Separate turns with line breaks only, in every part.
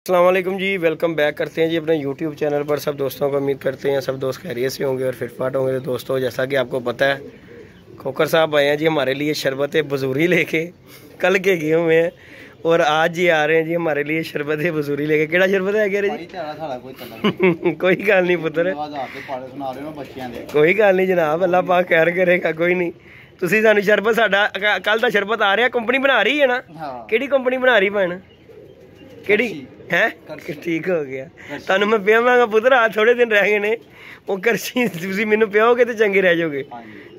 अस्सलाम वालेकुम जी, welcome back करते हैं जी अपने YouTube चैनल पर। सब दोस्तों को उम्मीद करते हैं सब दोस्त खैरियत से होंगे और फिटफाट होंगे। तो दोस्तों, जैसा कि आपको पता है, खोकर साहब आए हैं जी हमारे लिए शरबत बजूरी लेके। कल के गए हुए हैं और आज जी आ रहे हैं जी हमारे लिए शरबत बजूरी लेके। केड़ा शरबत है कह रहे जी? कोई गल नहीं पुत्र, कोई गल नहीं जनाब, अल्लाह पाक खैर करेगा। कोई नहीं, तुसी सानू शरबत साडा कल दा शरबत आ रहा। कंपनी बना रही है ना? केड़ी कंपनी बना रही भैन? केड़ी है? ठीक हो गया, तुहानू मैं पियावांगा पुत्र। आ थोड़े दिन रह गए ने, वो करसी तुसी मैनू पियोगे तो चंगे रह जाओगे।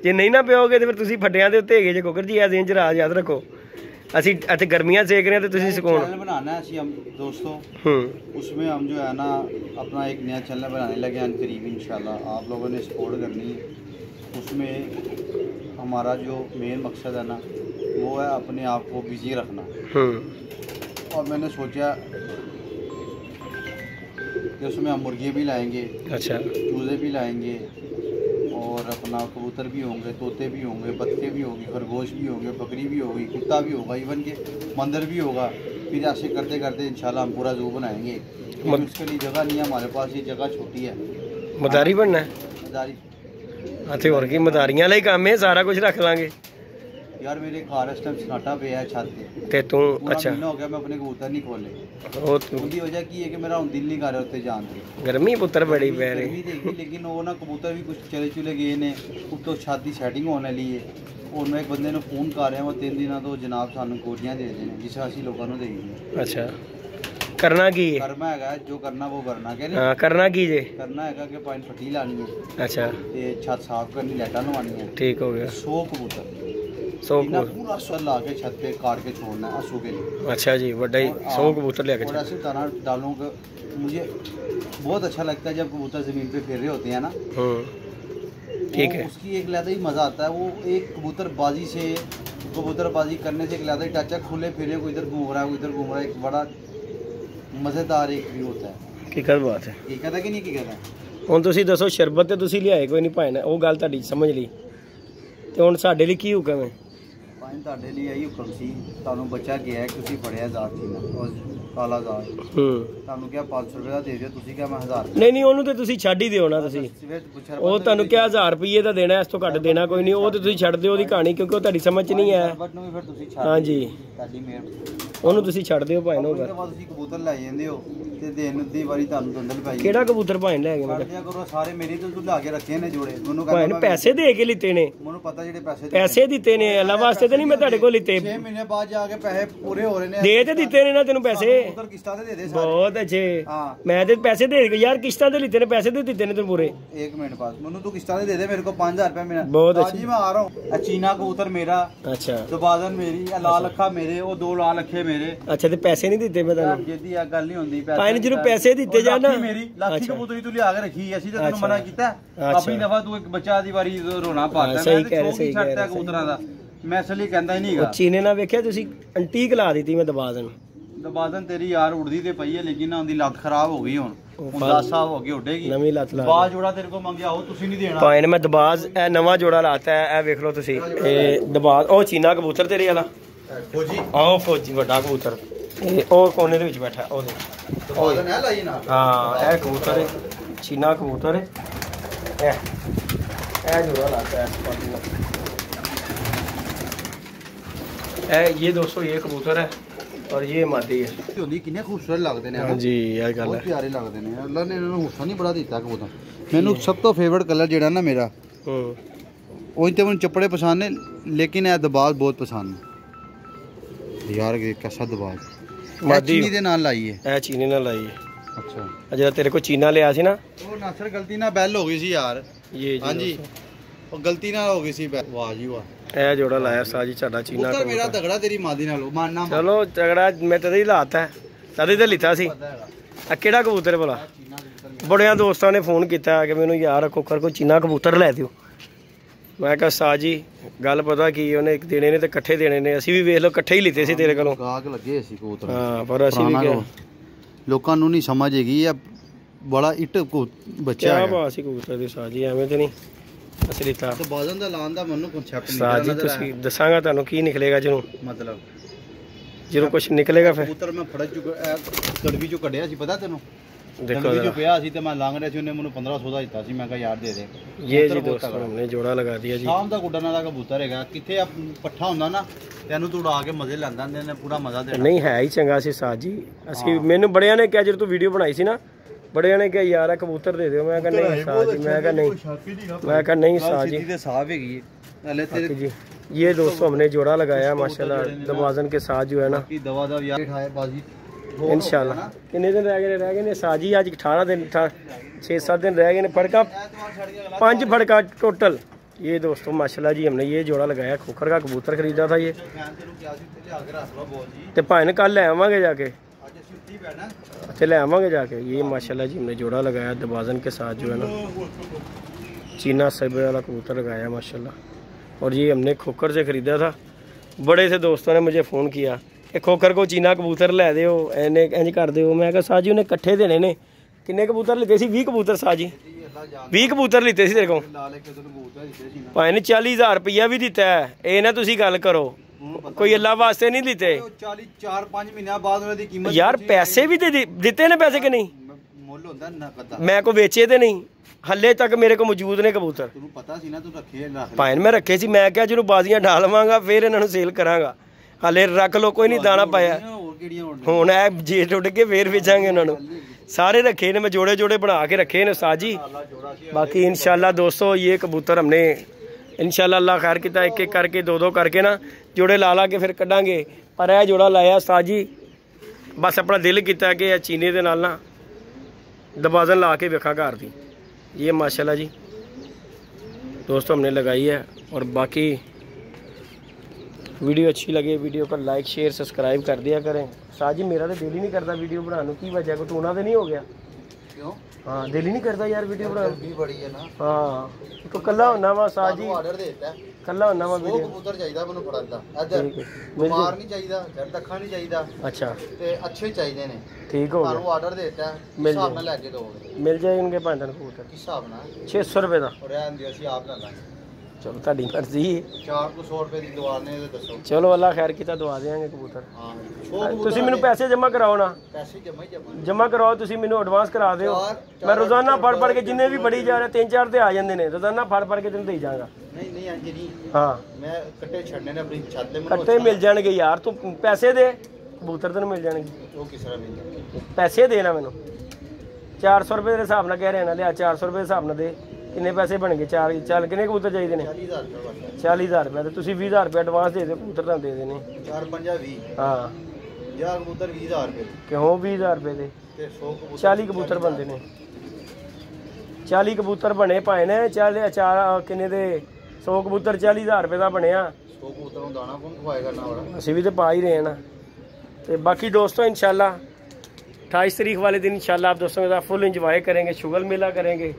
जे नहीं ना पियोगे तो फिर तुसी फटियां दे उत्ते हेगे जे। कोकर जी दिन च राज याद रखो, असी इत्थे गर्मियां सेक रहे हैं तो तुसी सुकून
बनाना है हम दोस्तों। उसमें हम जो है ना अपना एक नया चैनल बनाने लगे हैं करीब इंशाल्लाह। आप लोगों ने सपोर्ट करनी है। उसमें हमारा जो मेन मकसद है ना वो है अपने आप को बिजी रखना। और मैंने सोचा कि उसमें हम मुर्गे भी लाएंगे, अच्छा, चूज़े भी लाएंगे और अपना कबूतर भी होंगे, तोते भी होंगे, बत्तखे भी होंगे, खरगोश भी होंगे, बकरी भी होगी, कुत्ता भी होगा, इवन के मंदिर भी होगा। फिर ऐसे करते करते इंशाल्लाह हम पूरा ज़ू बनाएंगे। उसके लिए जगह नहीं है हमारे पास, ये जगह छोटी है।
मदारी बनना है? मदारी अच्छा, और की मदारियां वाला ही काम है, सारा कुछ रख लांगे
यार। मेरे घर इस टाइम सन्नाटा पे है छत
ते तू अच्छा
हो गया, मैं अपने कबूतर नहीं खोले। उसकी वजह की है कि मेरा दिल नहीं कर रहा उत्ते जान दे।
गर्मी पुत्र बड़ी पै रही,
लेकिन वो ना कबूतर भी कुछ चले चुले गए ने, उत्तों छत की सैटिंग होने वाली है। और मैं एक बंदे ने फोन कर रहा वो 3 दिन तो जनाब सानू कोटियां दे देने जिस असं लोगों को देंगे। अच्छा, करना की है? करना है जो करना वो करना के नहीं। करना की जे? करना है कि पानी फटी लानी है, अच्छा, ते छत साफ करनी, लाइटा लवानी है। ठीक हो गया। 100 कबूतर, 100 पूरा स्वर ला के छत पे काट के छोड़ना है आंसू के लिए। अच्छा जी, बड़ा ही 100 कबूतर लेके और ऐसे दाना डालूंगा। मुझे बहुत अच्छा लगता है जब कबूतर जमीन पे फिर रहे होते हैं ना। ठीक है, उसकी एक अलग ही मजा आता है। वो एक कबूतरबाजी से, कबूतरबाजी करने से एक अलग ही टच है। खुले फिरे, कोई इधर घूम रहा है, कोई इधर घूम रहा है, एक बड़ा मजेदार एक व्यू होता है। की कर बात है, की कहता कि नहीं की कहता। हुण तुसीं दसो, शरबत ते तुसीं लियाए कोई नहीं भाई, वो गल तुहाडी समझ ली, ते हुण साडे लई की हुक्म है? ਤੁਹਾਡੇ ਲਈ ਇਹੀ ਹੁਕਮ ਸੀ, ਤੁਹਾਨੂੰ ਬੱਚਾ ਗਿਆ ਤੁਸੀਂ ਫੜਿਆ ਜ਼ਾਤ ਸੀ ਨਾ, ਉਹ ਕਾਲਾ ਜ਼ਾਤ। ਤੁਹਾਨੂੰ ਕਿਹਾ 500 ਰੁਪਏ ਦਾ ਦੇ ਦਿਓ, ਤੁਸੀਂ ਕਿਹਾ ਮੈਂ 1000। ਨਹੀਂ ਨਹੀਂ, ਉਹਨੂੰ ਤੇ ਤੁਸੀਂ ਛੱਡ ਹੀ ਦਿਓ ਨਾ। ਤੁਸੀਂ ਉਹ ਤੁਹਾਨੂੰ ਕਿਹਾ 1000 ਰੁਪਏ ਦਾ ਦੇਣਾ, ਇਸ ਤੋਂ ਘੱਟ ਦੇਣਾ ਕੋਈ ਨਹੀਂ। ਉਹ ਤੇ ਤੁਸੀਂ ਛੱਡ ਦਿਓ ਉਹਦੀ ਕਹਾਣੀ, ਕਿਉਂਕਿ ਉਹ ਤੁਹਾਡੀ ਸਮਝ ਚ ਨਹੀਂ ਆਇਆ। ਹਾਂਜੀ, ਤੁਹਾਡੀ ਮਿਹਰਬਾਨੀ, ਉਹਨੂੰ ਤੁਸੀਂ ਛੱਡ ਦਿਓ ਭਾਈ ਨੂੰ। ਤੁਸੀਂ ਕਬੂਤਰ ਲੈ ਜਾਂਦੇ ਹੋ ਤੇ ਦੇਣ ਦੀ ਵਾਰੀ ਤੁਹਾਨੂੰ ਦੰਦਲ ਪਾਈ। ਕਿਹੜਾ ਕਬੂਤਰ ਭਾਈ ਲੈ ਗਏ? ਮੈਂ ਕਰੋ ਸਾਰੇ ਮੇਰੇ ਤੋਂ ਤੂੰ ਲਾ ਕੇ ਰੱਖੇ ਨੇ ਜੋੜੇ। ਮੈਨੂੰ ਕਹਿੰਦਾ ਪੈਸੇ ਦੇ ਕੇ ਲਿੱਤੇ ਨੇ। ਮੈਨੂੰ ਪਤਾ ਜਿਹੜੇ ਪੈਸੇ ਦਿੱਤੇ ਨੇ ਅੱਲਾ ਵਾਸਤੇ ਤੇ ਨਹੀਂ ਮੈਂ ਤੁਹਾਡੇ ਕੋਲ ਲਿੱਤੇ। 6 ਮਹੀਨੇ ਬਾਅਦ ਜਾ ਕੇ ਪੈਸੇ ਪੂਰੇ ਹੋ ਰਹੇ ਨੇ। ਦੇ ਤੇ ਦਿੱਤੇ ਨੇ ਨਾ ਤੈਨੂੰ ਪੈਸੇ। ਕਬੂਤਰ ਕਿਸ਼ਤਾਂ ਤੇ ਦੇ ਦੇ ਸਾਰੇ। ਬਹੁਤ ਅੱਛੇ, ਮੈਂ ਤੇ ਪੈਸੇ ਦੇ ਯਾਰ, ਕਿਸ਼ਤਾਂ ਤੇ ਲਿੱਤੇ ਨੇ, ਪੈਸੇ ਤੇ ਦਿੱਤੇ ਨੇ ਤੈਨੂੰ ਪੂਰੇ। 1 ਮਿੰਟ ਬਾਅਦ ਮੈਨੂੰ ਤੂੰ ਕਿਸ਼ਤਾਂ ਤੇ ਦੇ ਦੇ, ਮੇਰੇ ਕੋਲ 5000 ਰੁਪਏ ਮੇਰਾ। ਬਹੁਤ ਅੱਛਾ ਜੀ, ਮੈਂ ਆ ਰਹਾ ਹੂੰ। ਚੀਨਾ ਕਬੂਤਰ ਮੇਰਾ, ਅੱਛਾ, ਦਬਾਦਨ ਮੇਰੀ, ਲਾਲ ਅੱਖਾਂ ਮੇਰੇ, ਉਹ 2 ਲਾਲ ਅੱਖੇ ਮੇਰੇ। ਅੱਛਾ, ਤੇ ਪੈਸੇ ਨਹੀਂ ਦਿੱਤੇ ਮੈਂ ਤੁਹਾਨੂੰ? ਜਿੱਦੀ ਆ ਗੱਲ ਨਹੀਂ ਹੁੰਦੀ ਪੈਸੇ। ਜਦੋਂ ਪੈਸੇ ਦਿੱਤੇ ਜਾਣ ਨਾ, ਮੇਰੀ ਲਾਠੀ ਕਬੂਤਰੀ ਤੂੰ ਲਿਆ ਕੇ ਰੱਖੀ, ਅਸੀਂ ਤੇ ਤੈਨੂੰ ਮਨਾ ਕੀਤਾ। ਆਪਣੀ ਨਫਾ ਤੂੰ ਇੱਕ ਬੱਚਾ ਦੀ ਵਾਰੀ ਰੋਣਾ ਪਾਤਾ। ਸਹੀ ਕਹਿ ਰਹੇ, ਸਹੀ ਕਹਿ ਰਹੇ ਕਬੂਤਰਾਂ ਦਾ। ਮੈਂ ਅਸਲੀ ਕਹਿੰਦਾ ਹੀ ਨਹੀਂਗਾ। ਚੀਨੇ ਨਾਲ ਵੇਖਿਆ ਤੁਸੀਂ, ਐਂਟੀਕ ਲਾ ਦਿੱਤੀ ਮੈਂ ਦਬਾਦਨ। ਦਬਾਦਨ ਤੇਰੀ ਯਾਰ ਉੜਦੀ ਤੇ ਪਈ ਹੈ, ਲੇਕਿਨ ਉਹਦੀ ਲੱਤ ਖਰਾਬ ਹੋ ਗਈ। ਹੁਣ 10 ਸਾਲ ਹੋ ਗਏ ਉੱਡੇਗੀ। ਨਵੀਂ ਲੱਤ ਲਾ, ਬਾਜ ਜੋੜਾ ਤੇਰੇ ਕੋਲ ਮੰਗਿਆ ਉਹ ਤੁਸੀਂ ਨਹੀਂ ਦੇਣਾ ਭਾਈ ਨੇ। ਮੈਂ ਦਬਾਜ਼ ਇਹ ਨਵਾਂ ਜੋੜਾ ਲਾਤਾ ਹੈ, ਇਹ ਵੇਖ ਲਓ ਤੁਸੀਂ। ਇਹ ਦਬਾਜ਼, ਉਹ ਚੀਨਾ ਕਬੂਤਰ ਤੇਰੇ ਵਾਲਾ ਫੌਜੀ, ਆਹ ਫੌਜੀ ਵੱਡਾ ਕਬੂਤਰ, ਉਹ ਕੋਨੇ ਦੇ ਵਿੱਚ ਬੈਠਾ। ਉਹ ਹਾਂ, ਇਹ ਕਬੂਤਰ ਹੈ, ਚੀਨਾ ਕਬੂਤਰ है। ਇਹ ਜੋੜਾ ਲਾਤਾ है। ये दोस्तों ये कबूतर है और ये मादी है। कितने खूबसूरत लगते हैं। हाँ जी, यह गल है, प्यारे लगते हैं। अल्लाह ने इन्होंने हुस्सा नहीं बड़ा दिता कबूतर। मैनू सब तो फेवरेट कलर जेड़ा ना मेरा, वो तो मैं चपड़े पसंद है, लेकिन यह दबाज बहुत पसंद है यार। कैसा दबाज मादी दे नाल लाई है, ए चीनी नाल लाई है। अच्छा, जेड़ा तेरे को चीना लिया सी ना, वो नासर गलती ना बैल हो गई सी यार। ये हां जी, वो गलती ना हो गई सी बैल। वाह जी वाह, ਇਹ ਜੋੜਾ ਲਾਇਆ ਸਾਜੀ ਸਾਡਾ ਚੀਨਾ ਕਬੂਤਰ ਮੇਰਾ ਤਗੜਾ ਤੇਰੀ ਮਾਦੀ ਨਾਲੋਂ ਮਾਨਣਾ। ਚਲੋ ਤਗੜਾ ਮੈਂ ਤਦੇ ਹੀ ਲਾਤਾ, ਤਦੇ ਤੇ ਲਿੱਤਾ ਸੀ। ਆ ਕਿਹੜਾ ਕਬੂਤਰ ਭਲਾ? ਬੜਿਆਂ ਦੋਸਤਾਂ ਨੇ ਫੋਨ ਕੀਤਾ ਕਿ ਮੈਨੂੰ ਯਾਰ ਕੋਕਰ ਕੋ ਚੀਨਾ ਕਬੂਤਰ ਲੈ ਦਿਓ। ਮੈਂ ਕਿਹਾ ਸਾਜੀ ਗੱਲ ਪਤਾ ਕੀ, ਉਹਨੇ ਇੱਕ ਦੇਣੇ ਨੇ ਤੇ ਇਕੱਠੇ ਦੇਣੇ ਨੇ। ਅਸੀਂ ਵੀ ਵੇਖ ਲਓ ਇਕੱਠੇ ਹੀ ਲਿੱਤੇ ਸੀ ਤੇਰੇ ਕੋਲੋਂ। ਗਾਹਕ ਲੱਗੇ ਸੀ ਕਬੂਤਰ। ਹਾਂ, ਪਰ ਅਸੀਂ ਵੀ ਕਿਹਾ ਲੋਕਾਂ ਨੂੰ ਨਹੀਂ ਸਮਝ ਹੈਗੀ, ਇਹ ਬੜਾ ਇੱਟ ਬੱਚਾ ਹੈ। ਕਿਆ ਸੀ ਕਬੂਤਰ ਦੀ ਸਾਜੀ, ਐਵੇਂ ਤੇ ਨਹੀਂ असली था। तो बाजन दा लान दा मनु कॉन्सेप्ट नहीं। साजी तुसी दसांगा तानू की निकलेगा जनु, मतलब
जो कुछ निकलेगा फिर
कबूतर मैं फड़ चुका कड़वी चो कढ़िया सी पता तेनों
देखो
जो पिया सी ते मैं लांग रहा सी उन्हें मैंने 1500 ਦਾ ਦਿੱਤਾ ਸੀ ਮੈਂ ਕਿਹਾ ਯਾਰ ਦੇ ਦੇ
ये जी दोस्तों हमने जोड़ा लगा दिया जी
ਸ਼ਾਮ ਦਾ ਗੁੱਡਣ ਵਾਲਾ ਕਬੂਤਰ ਹੈਗਾ ਕਿੱਥੇ ਆ ਪੱਠਾ ਹੁੰਦਾ ਨਾ ਤੈਨੂੰ ਤੂੰ ਉਡਾ ਕੇ ਮਜ਼ੇ ਲੈਂਦਾ ਨੇ ਪੂਰਾ ਮਜ਼ਾ ਦੇਣਾ
नहीं है ही चंगा सी साज जी ਅਸੀਂ ਮੈਨੂੰ ਬੜਿਆਂ ਨੇ ਕਿਹਾ ਜਦੋਂ ਤੂੰ ਵੀਡੀਓ ਬਣਾਈ ਸੀ ਨਾ ਬੜਿਆਂ ਨੇ ਕਿਹਾ ਯਾਰ ਆ ਕਬੂਤਰ ਦੇ ਦਿਓ ਮੈਂ ਕਿਹਾ ਨਹੀਂ ਸਾਜ ਜੀ ਮੈਂ ਕਿਹਾ ਨਹੀਂ ਸਾਜ ਜੀ
ਤੇ ਸਾਫ ਹੈਗੀ ਹਲੇ ਤੇਰੇ
जी ये दोस्तों हमने जोड़ा लगाया माशाल्लाह दवाजन के साथ जो है ना
की दवा दा यार खाए बाजी
इंशाल्लाह कितने दिन रह गए ने साजी आज 18 दिन 6-7 दिन रह गए ने फड़का 5 फड़का टोटल ये दोस्तों माशाल्लाह जी हमने ये जोड़ा लगाया खोखर का कबूतर खरीदा था ये ते भाई कल ले आवांगे जाके ले आवांगे जाके ये माशाल्लाह जी हमने जोड़ा लगाया दवाजन के साथ जो है ना चीना सैबे वाला कबूतर लगाया माशाल्लाह और ये हमने खोखर से ख़रीदा था बड़े से दोस्तों ने मुझे फ़ोन किया कि खोखर को चीना कबूतर लै दो इंज कर दो मैं कहा साजी उन्हें कट्ठे देने ने किन्ने कबूतर लिते सी 20 कबूतर साजी 20 कबूतर लिते सी तेरे को भाई ने 40,000 रुपया भी दिता है ये ना तुसी गल करो कोई अल्लाह वास्ते नहीं दिते
4-5 महीने बाद उन्हें दी कीमत
यार पैसे भी दिते ने पैसे कि नहीं
मुੱਲ ਹੁੰਦਾ ਨਕਦ
मैं को बेचे ते नहीं हले तक मेरे को मौजूद ने कबूतर
ਤੈਨੂੰ ਪਤਾ ਸੀ ਨਾ ਤੂੰ ਰੱਖੇ ਰੱਖ
ਭਾਵੇਂ ਮੈਂ ਰੱਖੇ ਸੀ ਮੈਂ ਕਿਹਾ ਜਦੋਂ ਬਾਜ਼ੀਆਂ ਢਾਲਵਾਂਗਾ ਫਿਰ ਇਹਨਾਂ ਨੂੰ ਸੇਲ ਕਰਾਂਗਾ ਹਲੇ ਰੱਖ ਲੋ ਕੋਈ ਨਹੀਂ ਦਾਣਾ ਪਾਇਆ
ਹੋਰ ਕਿਹੜੀਆਂ ਹੋਣ
ਹੁਣ ਇਹ ਜੇ ਟੁੱਟ ਕੇ ਫੇਰ ਵੇਚਾਂਗੇ ਉਹਨਾਂ ਨੂੰ ਸਾਰੇ ਰੱਖੇ ਨੇ मैं जोड़े जोड़े बना के रखे ने साजी बाकी इंशाल्लाह दोस्तों ये कबूतर हमने इंशाल्लाह अल्लाह खैर किया एक एक करके दो करके ना जोड़े ला के फिर कढ़ांगे पर यह जोड़ा लाया साजी बस अपना दिल किया कि चीनी दे नाल ना दबाजन ला के वेखा घर दी ये माशाल्लाह जी दोस्तों हमने लगाई है और बाकी वीडियो अच्छी लगे वीडियो को लाइक शेयर सब्सक्राइब कर दिया करें साजी मेरा तो दिल ही नहीं करता वीडियो बनाने की वजह को टूना तो नहीं हो गया
क्यों
हाँ दिल ही नहीं करता यार वीडियो बनाने
भी बड़ी है ना
हाँ तो कल्ला होना वा साजी
ਆਰਡਰ ਦੇਤਾ
कल्ला होना वा
ਉਹ ਕਬੂਤਰ ਚਾਹੀਦਾ ਮੈਨੂੰ ਫੜਨ ਦਾ ਇੱਧਰ ਬਿਮਾਰ ਨਹੀਂ ਚਾਹੀਦਾ ਜੜ ਅੱਖਾਂ ਨਹੀਂ ਚਾਹੀਦਾ
अच्छा
ਤੇ ਅੱਛੇ ਚਾਹੀਦੇ ਨੇ
ठीक हो
ਤੁਹਾਨੂੰ
गया
ਆਰਡਰ ਦੇਤਾ
ਮਿਲ
ਹਿਸਾਬ ਨਾਲ ਲੈ ਕੇ ਦੋਗੇ
मिल जाएंगे पांच कबूतर
ਕਿਸ ਹਿਸਾਬ ਨਾਲ
600 रुपये का
ਔਰ ਰਹਿਣ ਦਿਓ ਅਸੀਂ ਆਪ ਲੈ ਲਾਂਗੇ
चलो ਤੁਹਾਡੀ ਮਰਜ਼ੀ
400 ਰੁਪਏ ਦੀ ਦਵਾ ਨੇ ਤੇ ਦੱਸੋ
चलो अल्लाह खैर किया दवा देंगे कबूतर
ਹਾਂ
ਤੁਸੀਂ ਮੈਨੂੰ ਪੈਸੇ ਜਮ੍ਹਾਂ ਕਰਾਓ ਨਾ
ਪੈਸੇ ਜਮਾ ਹੀ ਜਮਾ
ਜਮ੍ਹਾਂ ਕਰਵਾਓ ਤੁਸੀਂ ਮੈਨੂੰ ਐਡਵਾਂਸ ਕਰਾ ਦਿਓ ਮੈਂ ਰੋਜ਼ਾਨਾ ਫੜ ਕੇ ਜਿੰਨੇ ਵੀ ਬੜੀ ਜਾ ਰਹੇ 3-4 ਤੇ ਆ ਜਾਂਦੇ ਨੇ ਰੋਜ਼ਾਨਾ ਫੜ ਕੇ ਤੈਨੂੰ ਦੇਈ ਜਾਵਾਂਗਾ
ਨਹੀਂ ਅੰਜ ਨਹੀਂ
ਹਾਂ
ਮੈਂ ਕੱਟੇ ਛੱਡਨੇ ਨੇ ਆਪਣੀ ਛੱਤ ਦੇ ਮੈਨੂੰ
ਕੱਟੇ ਮਿਲ ਜਾਣਗੇ ਯਾਰ ਤੂੰ ਪੈਸੇ ਦੇ ਕਬੂਤਰ ਤੈਨੂੰ ਮਿਲ ਜਾਣਗੇ
ਉਹ ਕਿਸ ਤਰ੍ਹਾਂ ਮਿਲ ਜਾਣਗੇ
ਪੈਸੇ ਦੇਣਾ ਮੈਨੂੰ 400 ਰੁਪਏ ਦੇ ਹਿਸਾਬ ਨਾਲ ਕਹਿ ਰਹੇ ਨਾ ਲਿਆ 400 ਰੁਪਏ ਦੇ ਹਿਸਾਬ ਨਾਲ ਦੇ ਕਿੰਨੇ ਪੈਸੇ ਬਣਗੇ ਚੱਲ ਕਿੰਨੇ ਕਬੂਤਰ ਚਾਹੀਦੇ ਨੇ
40000 ਰੁਪਏ
40000 ਰੁਪਏ ਤੇ ਤੁਸੀਂ 20000 ਰੁਪਏ ਐਡਵਾਂਸ ਦੇ ਦਿਓ ਕਬੂਤਰ ਤਾਂ ਦੇ ਦੇਣੇ
4-5-20
ਹਾਂ
ਜਾਂ ਕਬੂਤਰ 20000 ਰੁਪਏ
ਕਿਉਂ 20000 ਰੁਪਏ ਦੇ
ਤੇ 100 ਕਬੂਤਰ
40 ਕਬੂਤਰ ਬਣਦੇ ਨੇ 40 ਕਬੂਤਰ ਬਣੇ ਭਾਏ ਨੇ ਚਾਰ ਕਿੰਨੇ ਦੇ 100 ਕਬੂਤਰ 40000 ਰੁਪਏ ਦਾ ਬਣਿਆ
100 ਕਬੂਤਰ ਨੂੰ ਦਾਣਾ ਕੌਣ ਖਵਾਏਗਾ ਨਾ ਵਾਲਾ
ਅਸੀਂ ਵੀ ਤੇ ਪਾ ਹੀ ਰਹੇ ਹਾਂ ना तो बाकी दोस्तों इंशाल्लाह 28 तारीख वाले दिन इंशाल्लाह आप दोस्तों के साथ फुल एंजॉय करेंगे शुगल मेला करेंगे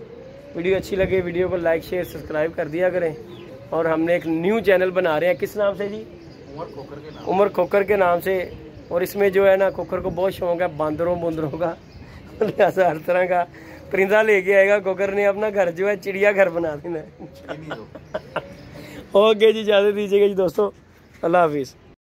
वीडियो अच्छी लगे वीडियो को लाइक शेयर सब्सक्राइब कर दिया करें और हमने एक न्यू चैनल बना रहे हैं किस नाम से जी उमर खोकर के नाम से और इसमें जो है ना खोकर को बहुत शौक है बांदरों का लिहाजा हर तरह का परिंदा लेके आएगा खोकर ने अपना घर जो है चिड़िया घर बना देना है ओके जी इजाज़त दीजिएगा जी दोस्तों अल्लाह हाफिज़।